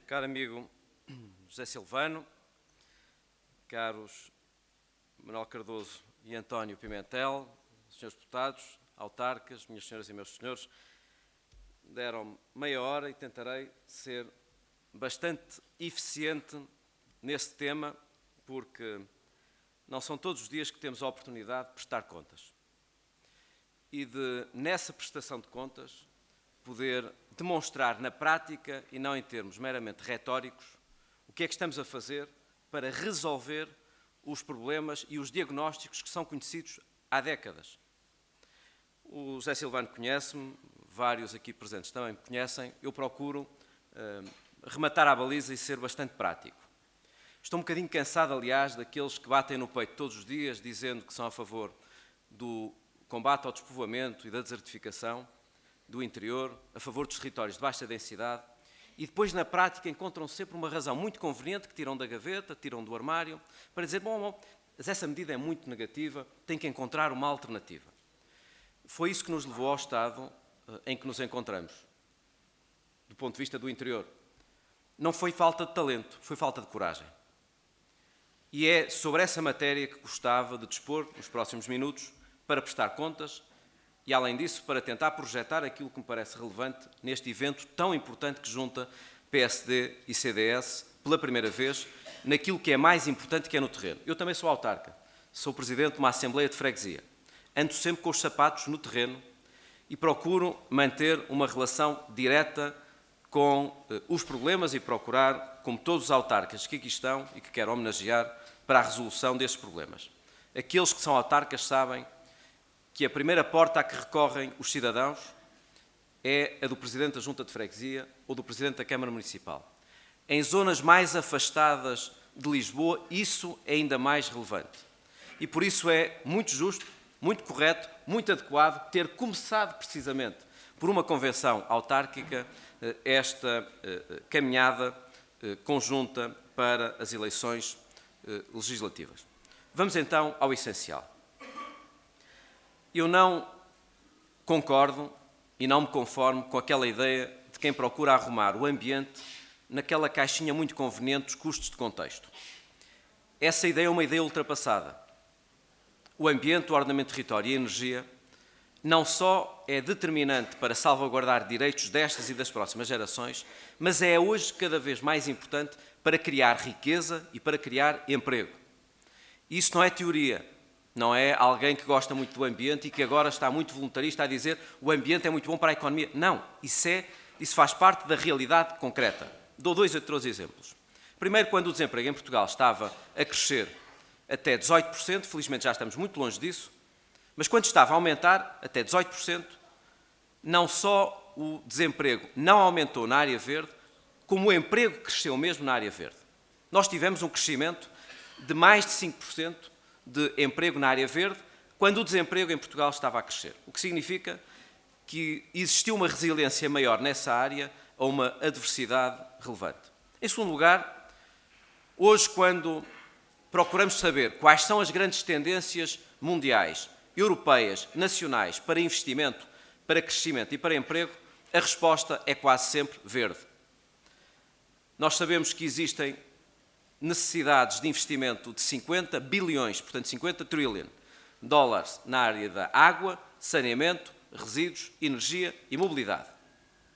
Caro amigo José Silvano, caros Manuel Cardoso e António Pimentel, senhores deputados, autarcas, minhas senhoras e meus senhores, deram-me meia hora e tentarei ser bastante eficiente nesse tema, porque não são todos os dias que temos a oportunidade de prestar contas e de, nessa prestação de contas, poder demonstrar na prática e não em termos meramente retóricos o que é que estamos a fazer para resolver os problemas e os diagnósticos que são conhecidos há décadas. O José Silvano conhece-me, vários aqui presentes também me conhecem, eu procuro rematar à baliza e ser bastante prático. Estou um bocadinho cansado, aliás, daqueles que batem no peito todos os dias dizendo que são a favor do combate ao despovoamento e da desertificação do interior, a favor dos territórios de baixa densidade, e depois, na prática, encontram sempre uma razão muito conveniente que tiram da gaveta, tiram do armário, para dizer, bom, mas essa medida é muito negativa, tem que encontrar uma alternativa. Foi isso que nos levou ao estado em que nos encontramos, do ponto de vista do interior. Não foi falta de talento, foi falta de coragem. E é sobre essa matéria que gostava de dispor nos próximos minutos para prestar contas e, além disso, para tentar projetar aquilo que me parece relevante neste evento tão importante que junta PSD e CDS, pela primeira vez, naquilo que é mais importante, que é no terreno. Eu também sou autarca, sou presidente de uma Assembleia de Freguesia. Ando sempre com os sapatos no terreno e procuro manter uma relação direta com os problemas e procurar, como todos os autarcas que aqui estão e que quero homenagear, para a resolução destes problemas. Aqueles que são autarcas sabem que a primeira porta a que recorrem os cidadãos é a do Presidente da Junta de Freguesia ou do Presidente da Câmara Municipal. Em zonas mais afastadas de Lisboa, isso é ainda mais relevante. E por isso é muito justo, muito correto, muito adequado ter começado precisamente por uma convenção autárquica esta caminhada conjunta para as eleições legislativas. Vamos então ao essencial. Eu não concordo e não me conformo com aquela ideia de quem procura arrumar o ambiente naquela caixinha muito conveniente dos custos de contexto. Essa ideia é uma ideia ultrapassada. O ambiente, o ordenamento do território e a energia não só é determinante para salvaguardar direitos destas e das próximas gerações, mas é hoje cada vez mais importante para criar riqueza e para criar emprego. Isso não é teoria. Não é alguém que gosta muito do ambiente e que agora está muito voluntarista a dizer o ambiente é muito bom para a economia. Não, isso faz parte da realidade concreta. Dou dois ou três exemplos. Primeiro, quando o desemprego em Portugal estava a crescer até 18%, felizmente já estamos muito longe disso, mas quando estava a aumentar até 18%, não só o desemprego não aumentou na área verde, como o emprego cresceu mesmo na área verde. Nós tivemos um crescimento de mais de 5% de emprego na área verde, quando o desemprego em Portugal estava a crescer. O que significa que existiu uma resiliência maior nessa área a uma adversidade relevante. Em segundo lugar, hoje, quando procuramos saber quais são as grandes tendências mundiais, europeias, nacionais, para investimento, para crescimento e para emprego, a resposta é quase sempre verde. Nós sabemos que existem necessidades de investimento de 50 bilhões, portanto 50 trillion dólares na área da água, saneamento, resíduos, energia e mobilidade,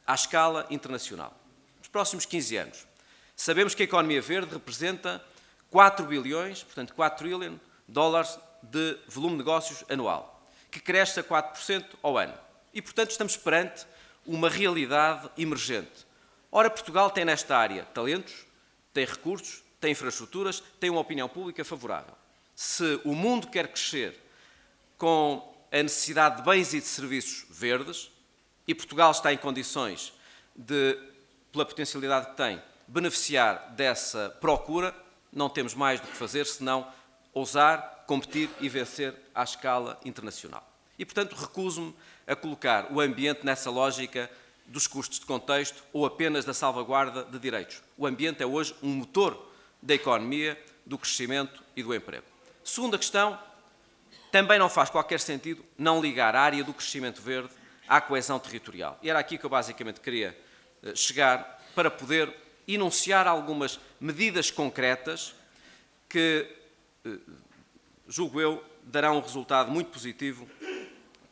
à escala internacional, nos próximos 15 anos. Sabemos que a economia verde representa 4 bilhões, portanto 4 trillion dólares de volume de negócios anual, que cresce a 4% ao ano. E, portanto, estamos perante uma realidade emergente. Ora, Portugal tem nesta área talentos, tem recursos, tem infraestruturas, tem uma opinião pública favorável. Se o mundo quer crescer com a necessidade de bens e de serviços verdes, e Portugal está em condições de, pela potencialidade que tem, beneficiar dessa procura, não temos mais do que fazer senão ousar, competir e vencer à escala internacional. E, portanto, recuso-me a colocar o ambiente nessa lógica dos custos de contexto ou apenas da salvaguarda de direitos. O ambiente é hoje um motor da economia, do crescimento e do emprego. Segunda questão, também não faz qualquer sentido não ligar a área do crescimento verde à coesão territorial. E era aqui que eu basicamente queria chegar para poder enunciar algumas medidas concretas que, julgo eu, darão um resultado muito positivo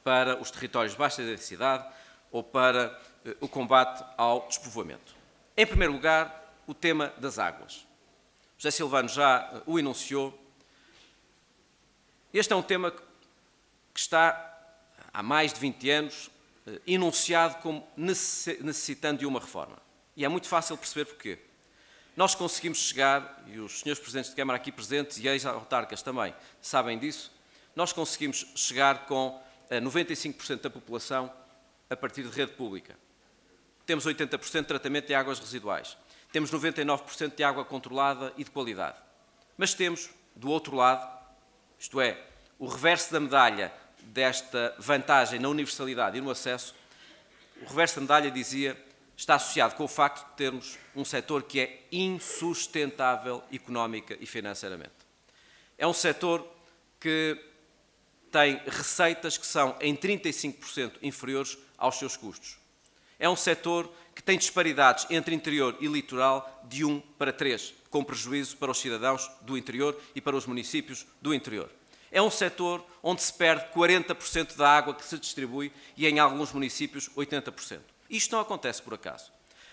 para os territórios de baixa densidade ou para o combate ao despovoamento. Em primeiro lugar, o tema das águas. José Silvano já o enunciou. Este é um tema que está há mais de 20 anos enunciado como necessitando de uma reforma. E é muito fácil perceber porquê. Nós conseguimos chegar, e os senhores presidentes de Câmara aqui presentes e ex-autarcas também sabem disso, nós conseguimos chegar com 95% da população a partir de rede pública. Temos 80% de tratamento de águas residuais. Temos 99% de água controlada e de qualidade. Mas temos, do outro lado, isto é, o reverso da medalha desta vantagem na universalidade e no acesso, o reverso da medalha, dizia, está associado com o facto de termos um setor que é insustentável económica e financeiramente. É um setor que tem receitas que são em 35% inferiores aos seus custos. É um setor que tem disparidades entre interior e litoral de 1 para 3, com prejuízo para os cidadãos do interior e para os municípios do interior. É um setor onde se perde 40% da água que se distribui e, em alguns municípios, 80%. Isto não acontece por acaso.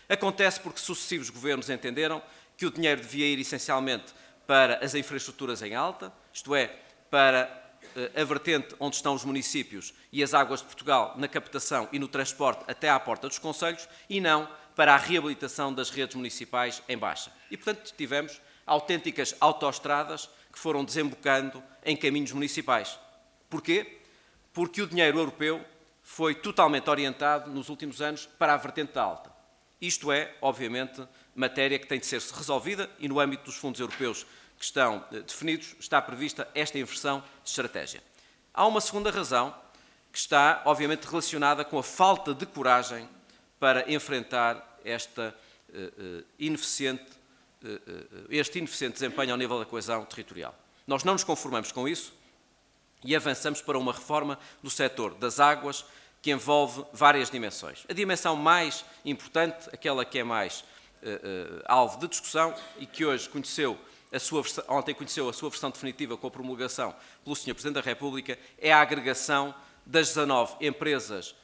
Acontece porque sucessivos governos entenderam que o dinheiro devia ir essencialmente para as infraestruturas em alta, isto é, para a vertente onde estão os municípios e as águas de Portugal na captação e no transporte até à porta dos concelhos, e não para a reabilitação das redes municipais em baixa. E, portanto, tivemos autênticas autoestradas que foram desembocando em caminhos municipais. Porquê? Porque o dinheiro europeu foi totalmente orientado nos últimos anos para a vertente da alta. Isto é, obviamente, matéria que tem de ser resolvida e no âmbito dos fundos europeus que estão definidos está prevista esta inversão de estratégia. Há uma segunda razão que está, obviamente, relacionada com a falta de coragem para enfrentar este ineficiente desempenho ao nível da coesão territorial. Nós não nos conformamos com isso e avançamos para uma reforma do setor das águas que envolve várias dimensões. A dimensão mais importante, aquela que é mais alvo de discussão e que hoje ontem conheceu a sua versão definitiva com a promulgação pelo Sr. Presidente da República, é a agregação das 19 empresas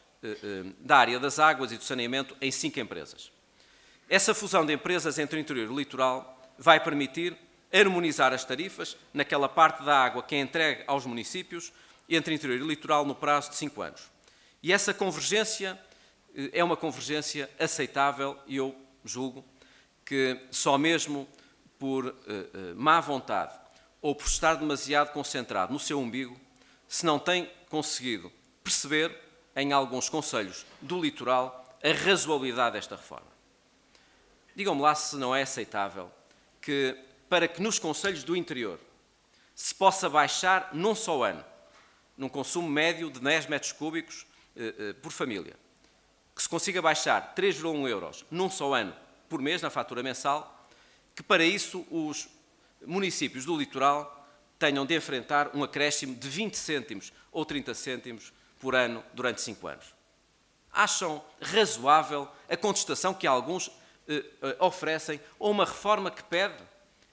da área das águas e do saneamento em 5 empresas. Essa fusão de empresas entre o interior e o litoral vai permitir harmonizar as tarifas naquela parte da água que é entregue aos municípios entre o interior e o litoral no prazo de 5 anos. E essa convergência é uma convergência aceitável e eu julgo que só mesmo por má vontade ou por estar demasiado concentrado no seu umbigo, se não tem conseguido perceber em alguns concelhos do litoral a razoabilidade desta reforma. Digam-me lá se não é aceitável que, para que nos concelhos do interior se possa baixar num só ano, num consumo médio de 10 metros cúbicos por família, que se consiga baixar 3,1 euros num só ano por mês na fatura mensal, que para isso os municípios do litoral tenham de enfrentar um acréscimo de 20 cêntimos ou 30 cêntimos por ano durante 5 anos. Acham razoável a contestação que alguns oferecem ou uma reforma que pede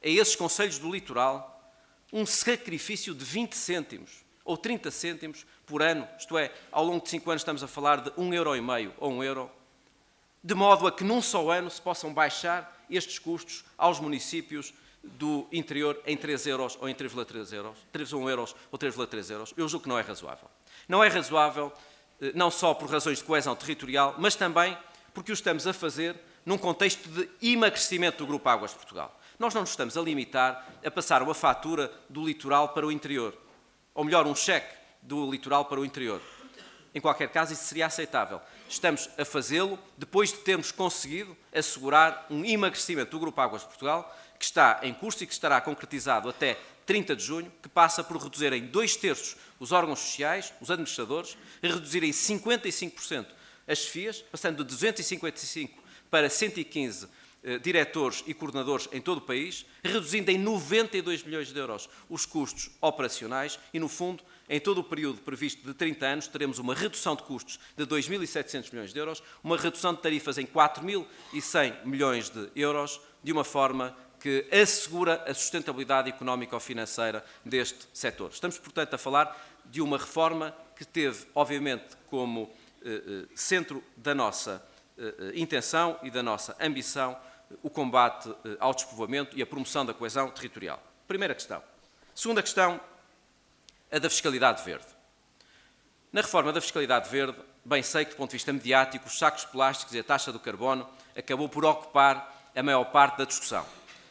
a esses concelhos do litoral um sacrifício de 20 cêntimos ou 30 cêntimos por ano, isto é, ao longo de 5 anos estamos a falar de 1,5 € ou 1 euro, de modo a que num só ano se possam baixar estes custos aos municípios do interior em 3 euros ou em 3,3 euros, 3,1 euros ou 3,3 euros. Eu julgo que não é razoável. Não é razoável não só por razões de coesão territorial, mas também porque o estamos a fazer num contexto de emagrecimento do Grupo Águas de Portugal. Nós não nos estamos a limitar a passar uma fatura do litoral para o interior, ou melhor, um cheque do litoral para o interior. Em qualquer caso, isso seria aceitável. Estamos a fazê-lo depois de termos conseguido assegurar um emagrecimento do Grupo Águas de Portugal, que está em curso e que estará concretizado até 30 de junho, que passa por reduzir em 2/3 os órgãos sociais, os administradores, a reduzir em 55% as chefias, passando de 255 para 115 diretores e coordenadores em todo o país, reduzindo em 92 milhões de euros os custos operacionais e, no fundo, em todo o período previsto de 30 anos, teremos uma redução de custos de 2.700 milhões de euros, uma redução de tarifas em 4.100 milhões de euros, de uma forma que assegura a sustentabilidade económico-financeira deste setor. Estamos, portanto, a falar de uma reforma que teve, obviamente, como centro da nossa intenção e da nossa ambição o combate ao despovoamento e a promoção da coesão territorial. Primeira questão. Segunda questão, a da fiscalidade verde. Na reforma da fiscalidade verde, bem sei que, do ponto de vista mediático, os sacos plásticos e a taxa do carbono acabou por ocupar a maior parte da discussão.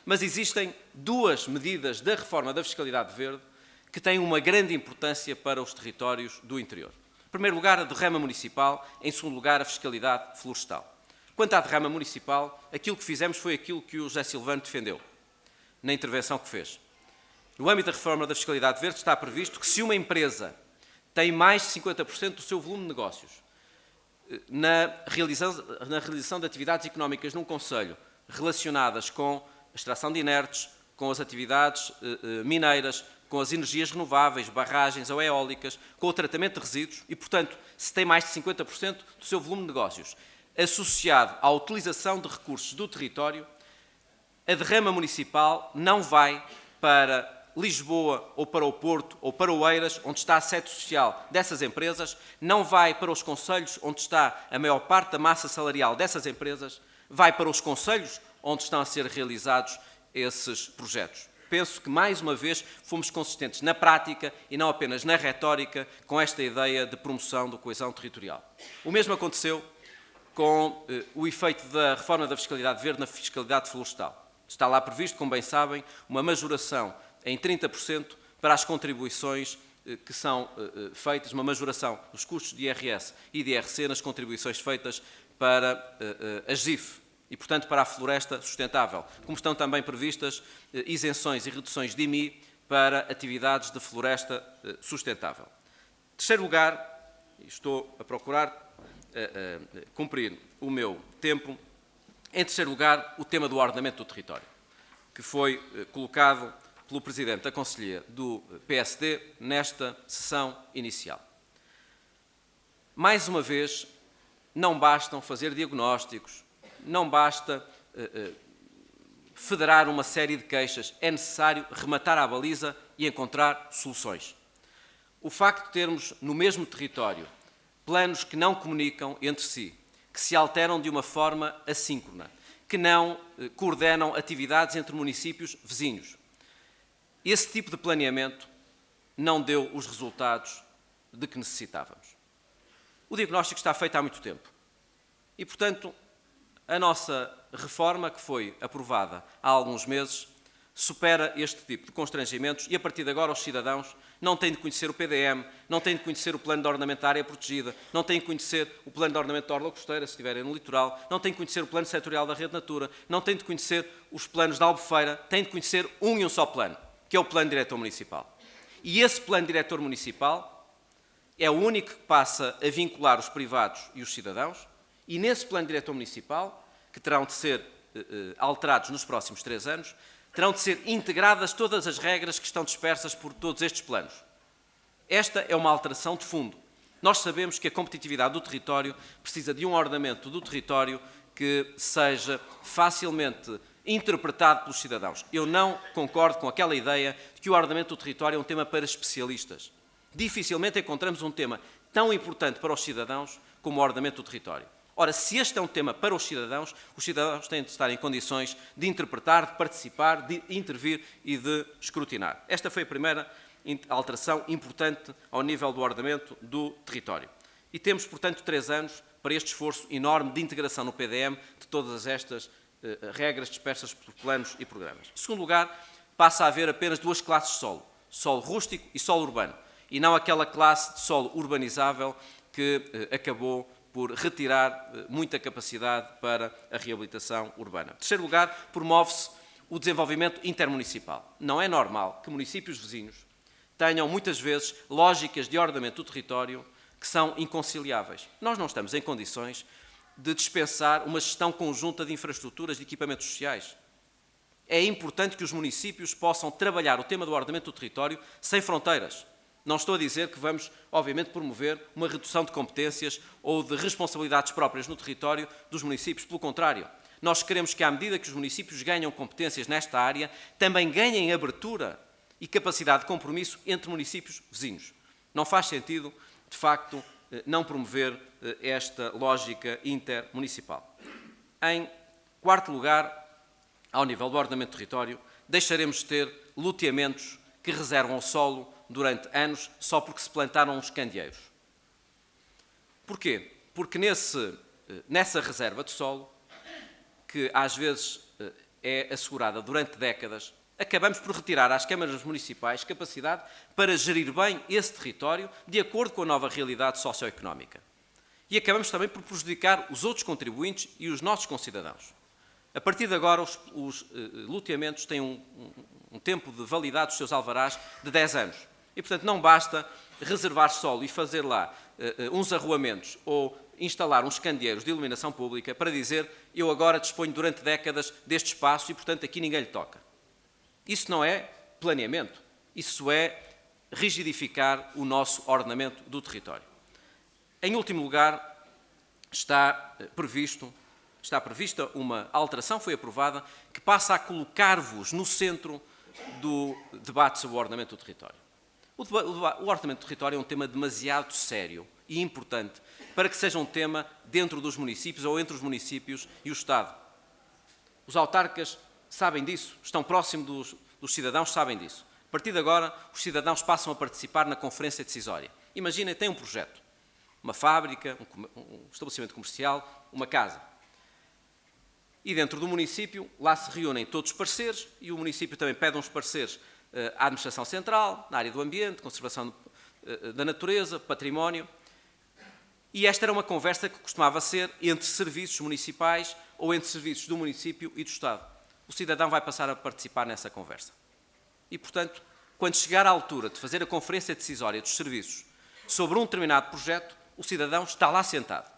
Mas existem duas medidas da reforma da fiscalidade verde que têm uma grande importância para os territórios do interior. Em primeiro lugar, a derrama municipal, em segundo lugar, a fiscalidade florestal. Quanto à derrama municipal, aquilo que fizemos foi aquilo que o José Silvano defendeu na intervenção que fez. No âmbito da reforma da fiscalidade verde está previsto que se uma empresa tem mais de 50% do seu volume de negócios na realização de atividades económicas num concelho relacionadas com a extração de inertes, com as atividades mineiras, com as energias renováveis, barragens ou eólicas, com o tratamento de resíduos e, portanto, se tem mais de 50% do seu volume de negócios associado à utilização de recursos do território, a derrama municipal não vai para Lisboa ou para o Porto ou para Oeiras, onde está a sede social dessas empresas, não vai para os concelhos onde está a maior parte da massa salarial dessas empresas, vai para os concelhos onde estão a ser realizados esses projetos. Penso que, mais uma vez, fomos consistentes na prática e não apenas na retórica com esta ideia de promoção da coesão territorial. O mesmo aconteceu com o efeito da reforma da fiscalidade verde na fiscalidade florestal. Está lá previsto, como bem sabem, uma majoração em 30% para as contribuições que são feitas, uma majoração dos custos de IRS e de IRC nas contribuições feitas para a GIF e, portanto, para a floresta sustentável, como estão também previstas isenções e reduções de IMI para atividades de floresta sustentável. Em terceiro lugar, estou a procurar cumprir o meu tempo, em terceiro lugar, o tema do ordenamento do território, que foi colocado pelo Presidente da Conselhia do PSD nesta sessão inicial. Mais uma vez, não bastam fazer diagnósticos, não basta federar uma série de queixas, é necessário rematar à baliza e encontrar soluções. O facto de termos no mesmo território planos que não comunicam entre si, que se alteram de uma forma assíncrona, que não coordenam atividades entre municípios vizinhos. Esse tipo de planeamento não deu os resultados de que necessitávamos. O diagnóstico está feito há muito tempo e, portanto, a nossa reforma, que foi aprovada há alguns meses, supera este tipo de constrangimentos e, a partir de agora, os cidadãos não têm de conhecer o PDM, não têm de conhecer o plano de ordenamento da área protegida, não têm de conhecer o plano de ordenamento da orla costeira, se estiverem no litoral, não têm de conhecer o plano setorial da rede Natura, não têm de conhecer os planos da Albufeira, têm de conhecer um e um só plano, que é o plano diretor municipal. E esse plano diretor municipal é o único que passa a vincular os privados e os cidadãos, e nesse plano diretor municipal, que terão de ser alterados nos próximos 3 anos, terão de ser integradas todas as regras que estão dispersas por todos estes planos. Esta é uma alteração de fundo. Nós sabemos que a competitividade do território precisa de um ordenamento do território que seja facilmente interpretado pelos cidadãos. Eu não concordo com aquela ideia de que o ordenamento do território é um tema para especialistas. Dificilmente encontramos um tema tão importante para os cidadãos como o ordenamento do território. Ora, se este é um tema para os cidadãos têm de estar em condições de interpretar, de participar, de intervir e de escrutinar. Esta foi a primeira alteração importante ao nível do ordenamento do território. E temos, portanto, 3 anos para este esforço enorme de integração no PDM de todas estas regras dispersas por planos e programas. Em segundo lugar, passa a haver apenas 2 classes de solo, solo rústico e solo urbano, e não aquela classe de solo urbanizável que acabou por retirar muita capacidade para a reabilitação urbana. Em terceiro lugar, promove-se o desenvolvimento intermunicipal. Não é normal que municípios vizinhos tenham, muitas vezes, lógicas de ordenamento do território que são inconciliáveis. Nós não estamos em condições de dispensar uma gestão conjunta de infraestruturas e equipamentos sociais. É importante que os municípios possam trabalhar o tema do ordenamento do território sem fronteiras. Não estou a dizer que vamos, obviamente, promover uma redução de competências ou de responsabilidades próprias no território dos municípios. Pelo contrário, nós queremos que, à medida que os municípios ganham competências nesta área, também ganhem abertura e capacidade de compromisso entre municípios vizinhos. Não faz sentido, de facto, não promover esta lógica intermunicipal. Em quarto lugar, ao nível do ordenamento do território, deixaremos de ter loteamentos que reservam o solo durante anos só porque se plantaram uns candeeiros. Porquê? Porque nessa reserva de solo, que às vezes é assegurada durante décadas, acabamos por retirar às câmaras municipais capacidade para gerir bem esse território de acordo com a nova realidade socioeconómica. E acabamos também por prejudicar os outros contribuintes e os nossos concidadãos. A partir de agora, os loteamentos têm um tempo de validade dos seus alvarás de 10 anos. E, portanto, não basta reservar solo e fazer lá uns arruamentos ou instalar uns candeeiros de iluminação pública para dizer eu agora disponho durante décadas deste espaço e, portanto, aqui ninguém lhe toca. Isso não é planeamento, isso é rigidificar o nosso ordenamento do território. Em último lugar, está prevista uma alteração, foi aprovada, que passa a colocar-vos no centro do debate sobre o ordenamento do território. O ordenamento do território é um tema demasiado sério e importante para que seja um tema dentro dos municípios ou entre os municípios e o Estado. Os autarcas sabem disso, estão próximos dos cidadãos, sabem disso. A partir de agora, os cidadãos passam a participar na conferência decisória. Imaginem, tem um projeto, uma fábrica, um estabelecimento comercial, uma casa. E dentro do município, lá se reúnem todos os parceiros e o município também pede uns parceiros à administração central, na área do ambiente, conservação da natureza, património. E esta era uma conversa que costumava ser entre serviços municipais ou entre serviços do município e do Estado. O cidadão vai passar a participar nessa conversa. E, portanto, quando chegar à altura de fazer a conferência decisória dos serviços sobre um determinado projeto, o cidadão está lá sentado.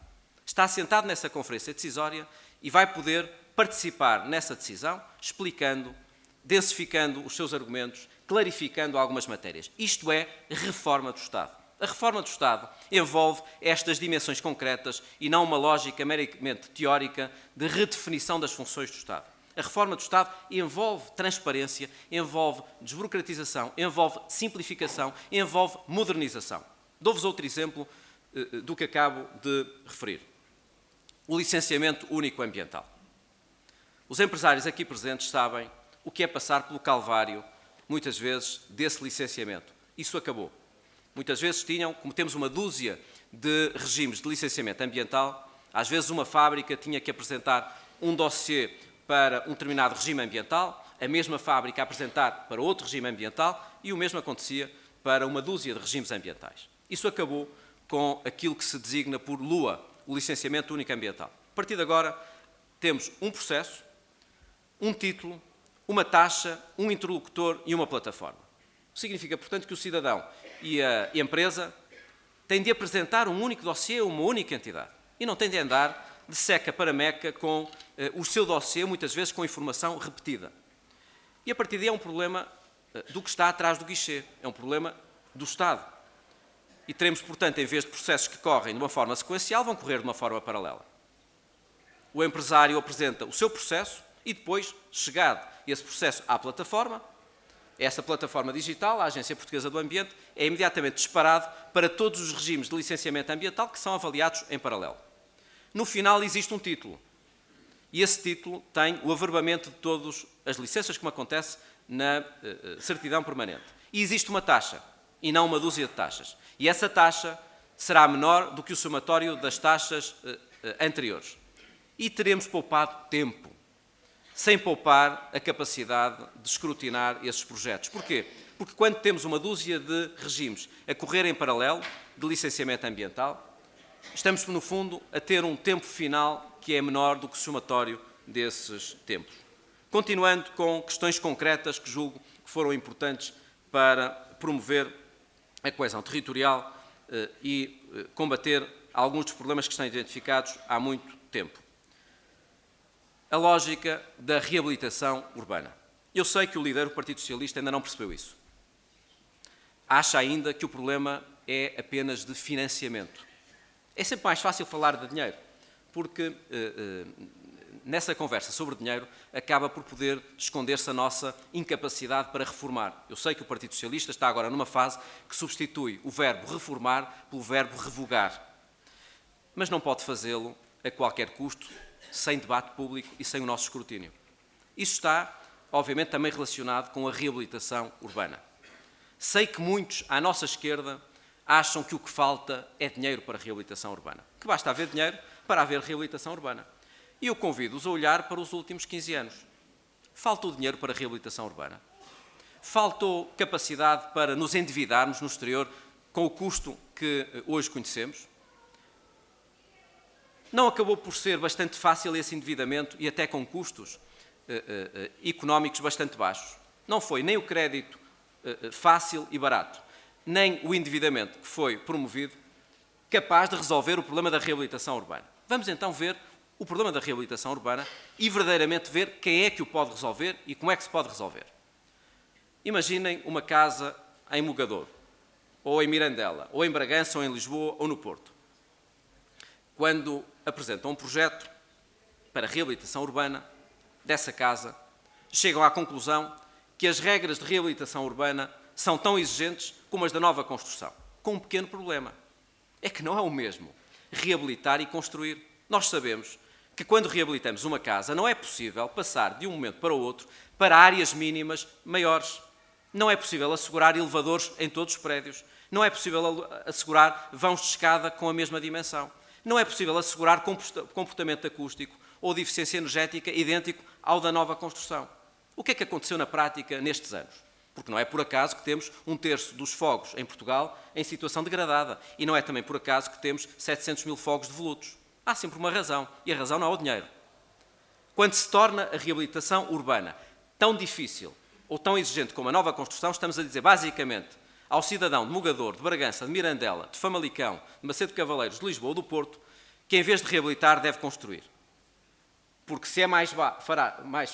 Está sentado nessa conferência decisória e vai poder participar nessa decisão, explicando, densificando os seus argumentos, clarificando algumas matérias. Isto é reforma do Estado. A reforma do Estado envolve estas dimensões concretas e não uma lógica meramente teórica de redefinição das funções do Estado. A reforma do Estado envolve transparência, envolve desburocratização, envolve simplificação, envolve modernização. Dou-vos outro exemplo do que acabo de referir. O licenciamento único ambiental. Os empresários aqui presentes sabem o que é passar pelo calvário, muitas vezes, desse licenciamento. Isso acabou. Muitas vezes como temos uma dúzia de regimes de licenciamento ambiental, às vezes uma fábrica tinha que apresentar um dossiê para um determinado regime ambiental, a mesma fábrica a apresentar para outro regime ambiental e o mesmo acontecia para uma dúzia de regimes ambientais. Isso acabou com aquilo que se designa por LUA, o licenciamento único ambiental. A partir de agora, temos um processo, um título, uma taxa, um interlocutor e uma plataforma. Significa, portanto, que o cidadão e a empresa têm de apresentar um único dossiê a uma única entidade e não têm de andar de seca para meca com o seu dossiê, muitas vezes com informação repetida. E a partir daí é um problema do que está atrás do guichê, é um problema do Estado. E teremos, portanto, em vez de processos que correm de uma forma sequencial, vão correr de uma forma paralela. O empresário apresenta o seu processo e depois, chegado esse processo à plataforma, essa plataforma digital, a Agência Portuguesa do Ambiente, é imediatamente disparado para todos os regimes de licenciamento ambiental que são avaliados em paralelo. No final existe um título. E esse título tem o averbamento de todas as licenças, como acontece na certidão permanente. E existe uma taxa, e não uma dúzia de taxas. E essa taxa será menor do que o somatório das taxas anteriores. E teremos poupado tempo, sem poupar a capacidade de escrutinar esses projetos. Porquê? Porque quando temos uma dúzia de regimes a correr em paralelo de licenciamento ambiental, estamos, no fundo, a ter um tempo final que é menor do que o somatório desses tempos. Continuando com questões concretas que julgo que foram importantes para promover a coesão territorial e combater alguns dos problemas que estão identificados há muito tempo. A lógica da reabilitação urbana. Eu sei que o líder do Partido Socialista ainda não percebeu isso. acha ainda que o problema é apenas de financiamento. É sempre mais fácil falar de dinheiro, porque nessa conversa sobre dinheiro acaba por poder esconder-se a nossa incapacidade para reformar. Eu sei que o Partido Socialista está agora numa fase que substitui o verbo reformar pelo verbo revogar, mas não pode fazê-lo a qualquer custo, sem debate público e sem o nosso escrutínio. Isso está, obviamente, também relacionado com a reabilitação urbana. Sei que muitos, à nossa esquerda, acham que o que falta é dinheiro para a reabilitação urbana, que basta haver dinheiro para haver reabilitação urbana. E eu convido-os a olhar para os últimos 15 anos. Faltou dinheiro para a reabilitação urbana? Faltou capacidade para nos endividarmos no exterior com o custo que hoje conhecemos? Não acabou por ser bastante fácil esse endividamento e até com custos económicos bastante baixos? Não foi nem o crédito fácil e barato, nem o endividamento que foi promovido capaz de resolver o problema da reabilitação urbana. Vamos então ver o problema da reabilitação urbana e verdadeiramente ver quem é que o pode resolver e como é que se pode resolver. Imaginem uma casa em Mogadouro, ou em Mirandela, ou em Bragança, ou em Lisboa, ou no Porto. Quando apresentam um projeto para a reabilitação urbana dessa casa, chegam à conclusão que as regras de reabilitação urbana são tão exigentes como as da nova construção, com um pequeno problema. É que não é o mesmo reabilitar e construir. Nós sabemos que quando reabilitamos uma casa não é possível passar de um momento para o outro para áreas mínimas maiores. Não é possível assegurar elevadores em todos os prédios. Não é possível assegurar vãos de escada com a mesma dimensão. Não é possível assegurar comportamento acústico ou de eficiência energética idêntico ao da nova construção. O que é que aconteceu na prática nestes anos? Porque não é por acaso que temos 1/3 dos fogos em Portugal em situação degradada. E não é também por acaso que temos 700 mil fogos devolutos. Há sempre uma razão, e a razão não é o dinheiro. Quando se torna a reabilitação urbana tão difícil ou tão exigente como a nova construção, estamos a dizer basicamente ao cidadão de Mogadouro, de Bragança, de Mirandela, de Famalicão, de Macedo de Cavaleiros, de Lisboa ou do Porto, que em vez de reabilitar deve construir. Porque se é mais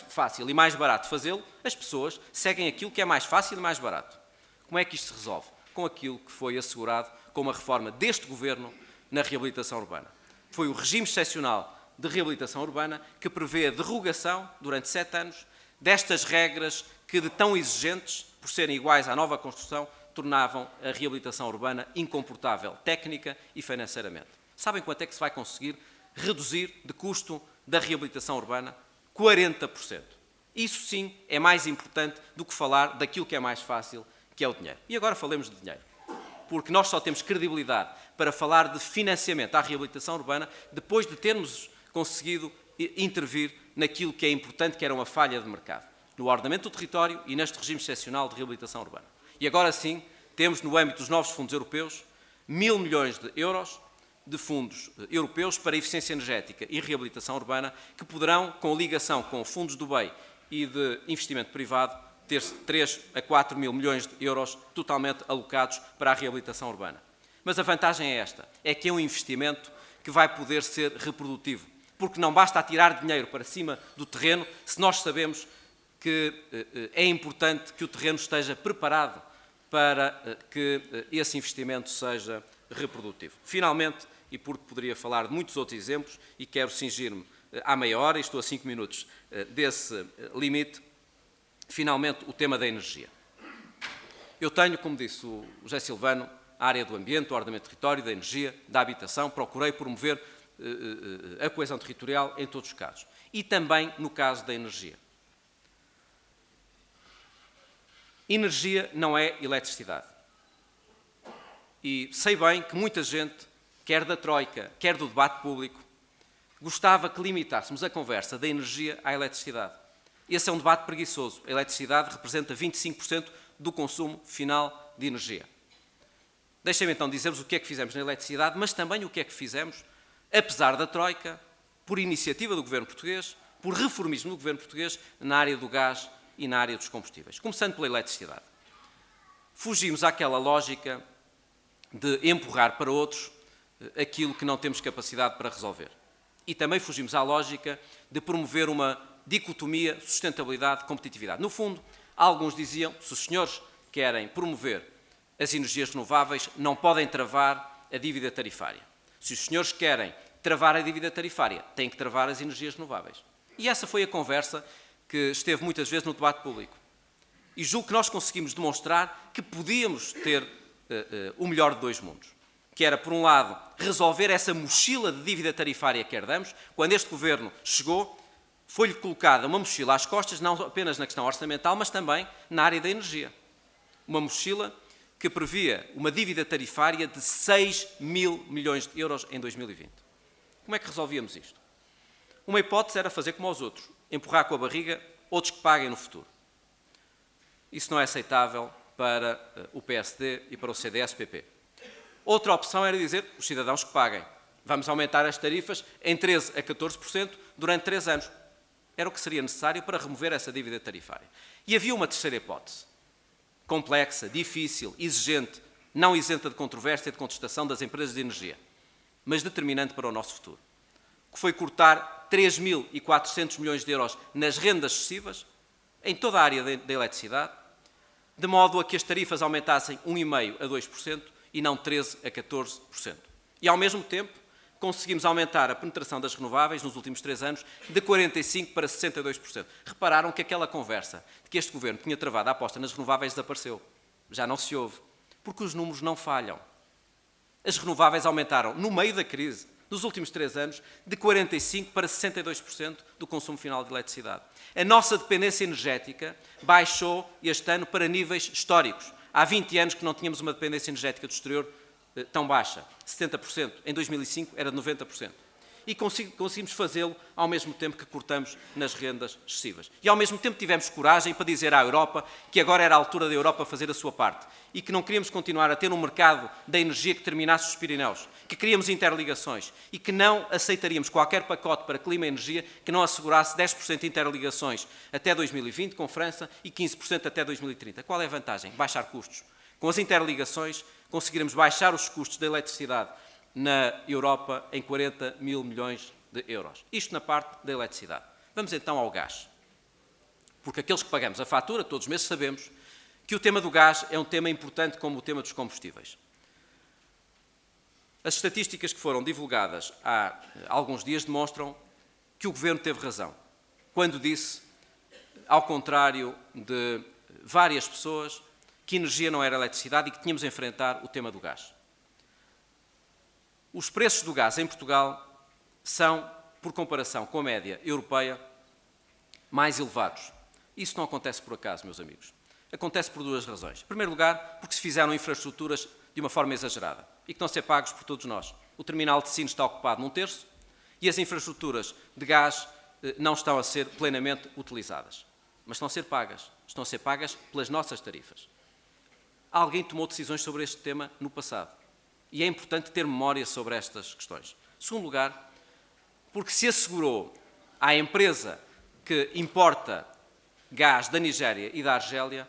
fácil e mais barato fazê-lo, as pessoas seguem aquilo que é mais fácil e mais barato. Como é que isto se resolve? Com aquilo que foi assegurado com uma reforma deste Governo na reabilitação urbana. Foi o regime excepcional de reabilitação urbana que prevê a derrogação, durante 7 anos, destas regras que, de tão exigentes, por serem iguais à nova construção, tornavam a reabilitação urbana incomportável, técnica e financeiramente. Sabem quanto é que se vai conseguir reduzir de custo da reabilitação urbana? 40%. Isso sim é mais importante do que falar daquilo que é mais fácil, que é o dinheiro. E agora falemos de dinheiro. Porque nós só temos credibilidade para falar de financiamento à reabilitação urbana depois de termos conseguido intervir naquilo que é importante, que era uma falha de mercado, no ordenamento do território e neste regime excepcional de reabilitação urbana. E agora sim, temos no âmbito dos novos fundos europeus 1.000 milhões de euros de fundos europeus para eficiência energética e reabilitação urbana, que poderão, com ligação com fundos do BEI e de investimento privado, ter 3 a 4 mil milhões de euros totalmente alocados para a reabilitação urbana. Mas a vantagem é esta, é que é um investimento que vai poder ser reprodutivo, porque não basta atirar dinheiro para cima do terreno se nós sabemos que é importante que o terreno esteja preparado para que esse investimento seja reprodutivo. Finalmente, e porque poderia falar de muitos outros exemplos, e quero cingir-me à meia hora, e estou a 5 minutos desse limite, finalmente o tema da energia. Eu tenho, como disse o José Silvano, a área do ambiente, do ordenamento do território, da energia, da habitação, procurei promover a coesão territorial em todos os casos. E também no caso da energia. Energia não é eletricidade. E sei bem que muita gente, quer da Troika, quer do debate público, gostava que limitássemos a conversa da energia à eletricidade. Esse é um debate preguiçoso. A eletricidade representa 25% do consumo final de energia. Deixem-me então dizer-vos o que é que fizemos na eletricidade, mas também o que é que fizemos, apesar da Troika, por iniciativa do Governo português, por reformismo do Governo português, na área do gás e na área dos combustíveis. Começando pela eletricidade. Fugimos àquela lógica de empurrar para outros aquilo que não temos capacidade para resolver. E também fugimos à lógica de promover uma dicotomia sustentabilidade-competitividade. No fundo, alguns diziam, se os senhores querem promover as energias renováveis não podem travar a dívida tarifária. Se os senhores querem travar a dívida tarifária, têm que travar as energias renováveis. E essa foi a conversa que esteve muitas vezes no debate público. E julgo que nós conseguimos demonstrar que podíamos ter o melhor de dois mundos. Que era, por um lado, resolver essa mochila de dívida tarifária que herdamos. Quando este governo chegou, foi-lhe colocada uma mochila às costas, não apenas na questão orçamental, mas também na área da energia. Uma mochila que previa uma dívida tarifária de 6 mil milhões de euros em 2020. Como é que resolvíamos isto? Uma hipótese era fazer como aos outros, empurrar com a barriga outros que paguem no futuro. Isso não é aceitável para o PSD e para o CDS-PP. Outra opção era dizer, os cidadãos que paguem. Vamos aumentar as tarifas em 13% a 14% durante 3 anos. Era o que seria necessário para remover essa dívida tarifária. E havia uma terceira hipótese, complexa, difícil, exigente, não isenta de controvérsia e de contestação das empresas de energia, mas determinante para o nosso futuro, que foi cortar 3.400 milhões de euros nas rendas excessivas, em toda a área da eletricidade, de modo a que as tarifas aumentassem 1,5% a 2% e não 13% a 14%. E, ao mesmo tempo, conseguimos aumentar a penetração das renováveis nos últimos 3 anos de 45% para 62%. Repararam que aquela conversa de que este governo tinha travado a aposta nas renováveis desapareceu. Já não se ouve, porque os números não falham. As renováveis aumentaram, no meio da crise, nos últimos 3 anos, de 45% para 62% do consumo final de eletricidade. A nossa dependência energética baixou este ano para níveis históricos. Há 20 anos que não tínhamos uma dependência energética do exterior tão baixa, 70%. Em 2005 era de 90%. E conseguimos fazê-lo ao mesmo tempo que cortamos nas rendas excessivas. E ao mesmo tempo tivemos coragem para dizer à Europa que agora era a altura da Europa fazer a sua parte e que não queríamos continuar a ter um mercado da energia que terminasse os Pirineus, que queríamos interligações e que não aceitaríamos qualquer pacote para clima e energia que não assegurasse 10% de interligações até 2020 com França e 15% até 2030. Qual é a vantagem? Baixar custos. Com as interligações conseguiremos baixar os custos da eletricidade na Europa em 40 mil milhões de euros. Isto na parte da eletricidade. Vamos então ao gás. Porque aqueles que pagamos a fatura, todos os meses sabemos que o tema do gás é um tema importante como o tema dos combustíveis. As estatísticas que foram divulgadas há alguns dias demonstram que o Governo teve razão, quando disse, ao contrário de várias pessoas, que energia não era eletricidade e que tínhamos a enfrentar o tema do gás. Os preços do gás em Portugal são, por comparação com a média europeia, mais elevados. Isso não acontece por acaso, meus amigos. Acontece por 2 razões. Em primeiro lugar, porque se fizeram infraestruturas de uma forma exagerada e que estão a ser pagos por todos nós. O terminal de Sines está ocupado num terço e as infraestruturas de gás não estão a ser plenamente utilizadas. Mas estão a ser pagas. Estão a ser pagas pelas nossas tarifas. Alguém tomou decisões sobre este tema no passado. E é importante ter memória sobre estas questões. Em segundo lugar, porque se assegurou à empresa que importa gás da Nigéria e da Argélia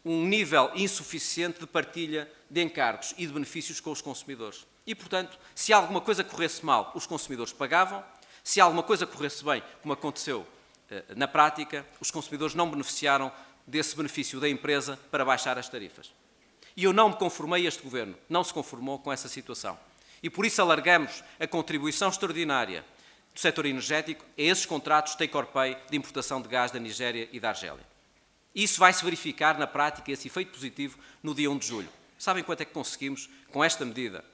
um nível insuficiente de partilha de encargos e de benefícios com os consumidores. E, portanto, se alguma coisa corresse mal, os consumidores pagavam. Se alguma coisa corresse bem, como aconteceu na prática, os consumidores não beneficiaram desse benefício da empresa para baixar as tarifas. E eu não me conformei, este Governo não se conformou com essa situação. E por isso alargamos a contribuição extraordinária do setor energético a esses contratos take-or-pay de importação de gás da Nigéria e da Argélia. Isso vai-se verificar na prática, esse efeito positivo, no dia 1 de julho. Sabem quanto é que conseguimos, com esta medida,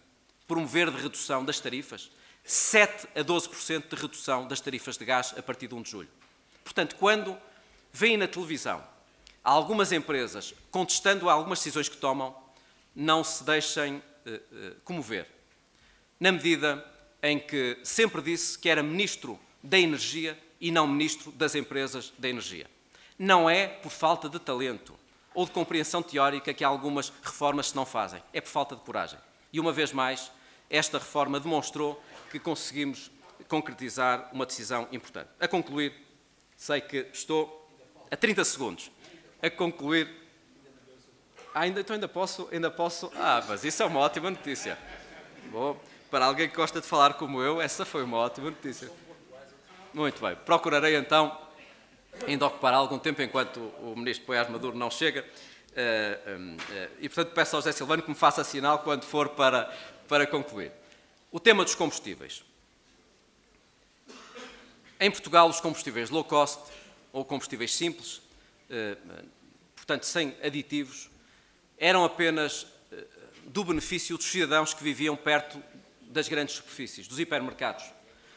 promover de redução das tarifas? 7% a 12% de redução das tarifas de gás a partir de 1 de julho. Portanto, quando veem na televisão algumas empresas contestando algumas decisões que tomam, não se deixem comover. Na medida em que sempre disse que era Ministro da Energia e não Ministro das Empresas da Energia. Não é por falta de talento ou de compreensão teórica que algumas reformas se não fazem. É por falta de coragem. E, uma vez mais, esta reforma demonstrou que conseguimos concretizar uma decisão importante. A concluir, sei que estou a 30 segundos. A concluir... então ainda posso... mas isso é uma ótima notícia. Bom, para alguém que gosta de falar como eu, essa foi uma ótima notícia. Muito bem. Procurarei, então, ainda ocupar algum tempo enquanto o Ministro Poiás Maduro não chega, E, portanto, peço ao José Silvano que me faça sinal quando for para concluir. O tema dos combustíveis. Em Portugal, os combustíveis low cost, ou combustíveis simples, portanto, sem aditivos, eram apenas do benefício dos cidadãos que viviam perto das grandes superfícies, dos hipermercados.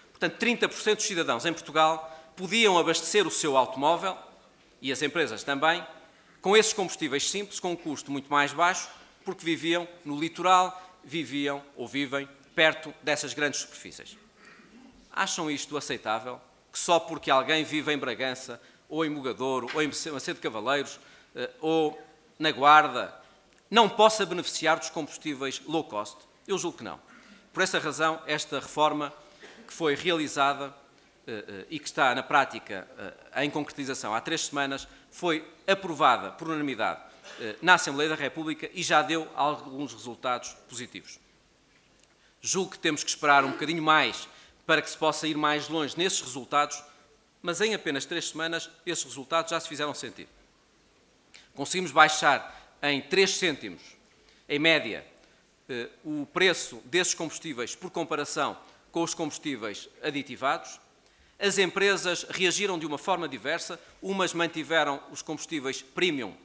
Portanto, 30% dos cidadãos em Portugal podiam abastecer o seu automóvel, e as empresas também, com esses combustíveis simples, com um custo muito mais baixo, porque viviam no litoral, viviam ou vivem perto dessas grandes superfícies. Acham isto aceitável? Que só porque alguém vive em Bragança, ou em Mogadouro, ou em Macedo de Cavaleiros, ou na Guarda, não possa beneficiar dos combustíveis low cost? Eu julgo que não. Por essa razão, esta reforma que foi realizada e que está na prática em concretização há 3 semanas, foi aprovada por unanimidade na Assembleia da República e já deu alguns resultados positivos. Julgo que temos que esperar um bocadinho mais para que se possa ir mais longe nesses resultados, mas em apenas 3 semanas esses resultados já se fizeram sentir. Conseguimos baixar em 3 cêntimos, em média, o preço desses combustíveis por comparação com os combustíveis aditivados. As empresas reagiram de uma forma diversa, umas mantiveram os combustíveis premium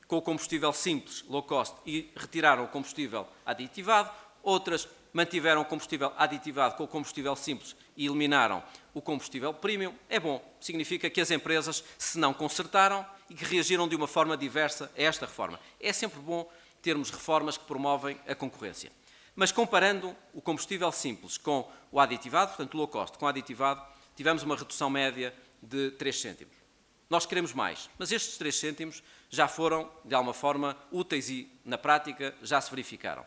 com o combustível simples, low cost, e retiraram o combustível aditivado, outras mantiveram o combustível aditivado com o combustível simples e eliminaram o combustível premium. É bom, significa que as empresas se não consertaram e que reagiram de uma forma diversa a esta reforma. É sempre bom termos reformas que promovem a concorrência. Mas comparando o combustível simples com o aditivado, portanto low cost com o aditivado, tivemos uma redução média de 3 cêntimos. Nós queremos mais, mas estes 3 cêntimos já foram, de alguma forma, úteis e, na prática, já se verificaram.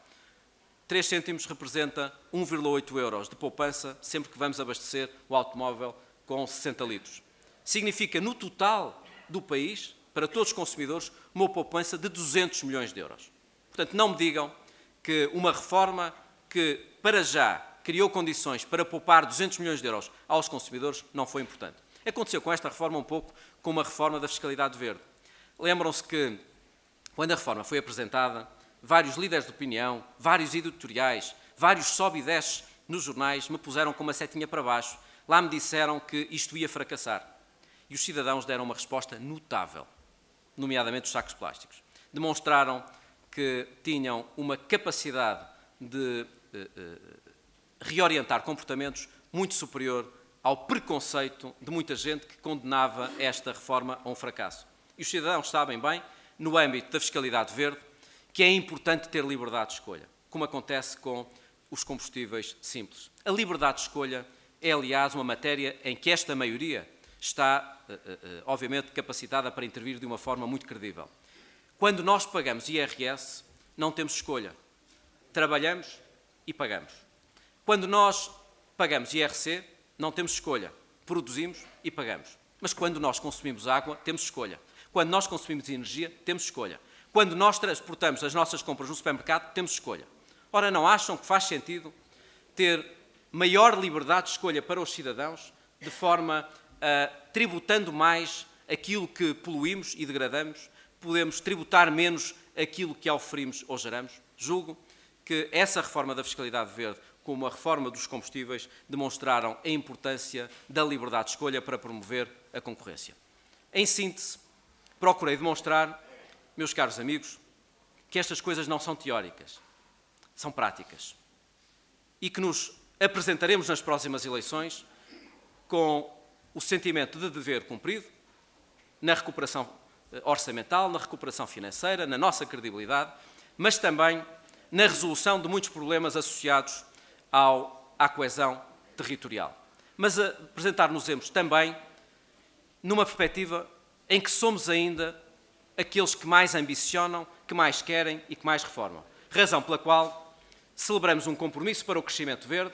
3 cêntimos representa 1,8 euros de poupança sempre que vamos abastecer o automóvel com 60 litros. Significa, no total do país, para todos os consumidores, uma poupança de 200 milhões de euros. Portanto, não me digam que uma reforma que, para já, criou condições para poupar 200 milhões de euros aos consumidores não foi importante. Aconteceu com esta reforma um pouco como a reforma da fiscalidade verde. Lembram-se que, quando a reforma foi apresentada, vários líderes de opinião, vários editoriais, vários sobe e desce nos jornais me puseram com uma setinha para baixo. Lá me disseram que isto ia fracassar. E os cidadãos deram uma resposta notável, nomeadamente os sacos plásticos. Demonstraram que tinham uma capacidade de reorientar comportamentos muito superior ao preconceito de muita gente que condenava esta reforma a um fracasso. E os cidadãos sabem bem, no âmbito da fiscalidade verde, que é importante ter liberdade de escolha, como acontece com os combustíveis simples. A liberdade de escolha é, aliás, uma matéria em que esta maioria está, obviamente, capacitada para intervir de uma forma muito credível. Quando nós pagamos IRS, não temos escolha. Trabalhamos e pagamos. Quando nós pagamos IRC, não temos escolha. Produzimos e pagamos. Mas quando nós consumimos água, temos escolha. Quando nós consumimos energia, temos escolha. Quando nós transportamos as nossas compras no supermercado, temos escolha. Ora, não acham que faz sentido ter maior liberdade de escolha para os cidadãos, de forma a, tributando mais aquilo que poluímos e degradamos, podemos tributar menos aquilo que oferimos ou geramos? Julgo que essa reforma da fiscalidade verde, como a reforma dos combustíveis, demonstraram a importância da liberdade de escolha para promover a concorrência. Em síntese, procurei demonstrar, meus caros amigos, que estas coisas não são teóricas, são práticas. E que nos apresentaremos nas próximas eleições com o sentimento de dever cumprido, na recuperação orçamental, na recuperação financeira, na nossa credibilidade, mas também na resolução de muitos problemas associados à coesão territorial. Mas apresentar-nos também numa perspectiva em que somos ainda aqueles que mais ambicionam, que mais querem e que mais reformam. Razão pela qual celebramos um compromisso para o crescimento verde,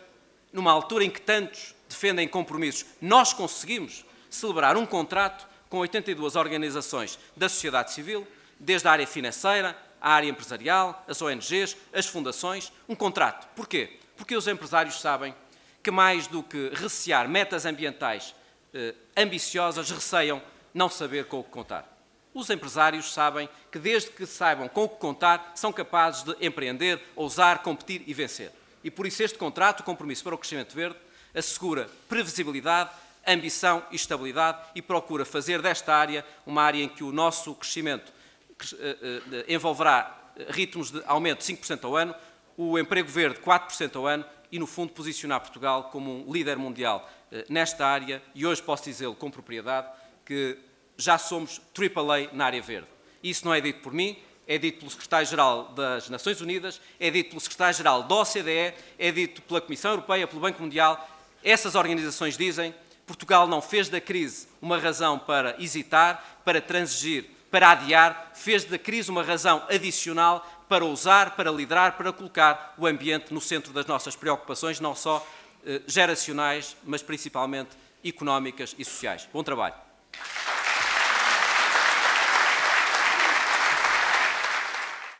numa altura em que tantos defendem compromissos. Nós conseguimos celebrar um contrato com 82 organizações da sociedade civil, desde a área financeira, a área empresarial, as ONGs, as fundações, um contrato. Porquê? Porque os empresários sabem que mais do que recear metas ambientais ambiciosas, receiam não saber com o que contar. Os empresários sabem que, desde que saibam com o que contar, são capazes de empreender, ousar, competir e vencer. E por isso este contrato, o Compromisso para o Crescimento Verde, assegura previsibilidade, ambição e estabilidade e procura fazer desta área uma área em que o nosso crescimento envolverá ritmos de aumento de 5% ao ano, o emprego verde 4% ao ano e, no fundo, posicionar Portugal como um líder mundial nesta área. E hoje posso dizê-lo com propriedade que já somos AAA na área verde. Isso não é dito por mim, é dito pelo Secretário-Geral das Nações Unidas, é dito pelo Secretário-Geral da OCDE, é dito pela Comissão Europeia, pelo Banco Mundial. Essas organizações dizem que Portugal não fez da crise uma razão para hesitar, para transigir, para adiar, fez da crise uma razão adicional para ousar, para liderar, para colocar o ambiente no centro das nossas preocupações, não só geracionais, mas principalmente económicas e sociais. Bom trabalho.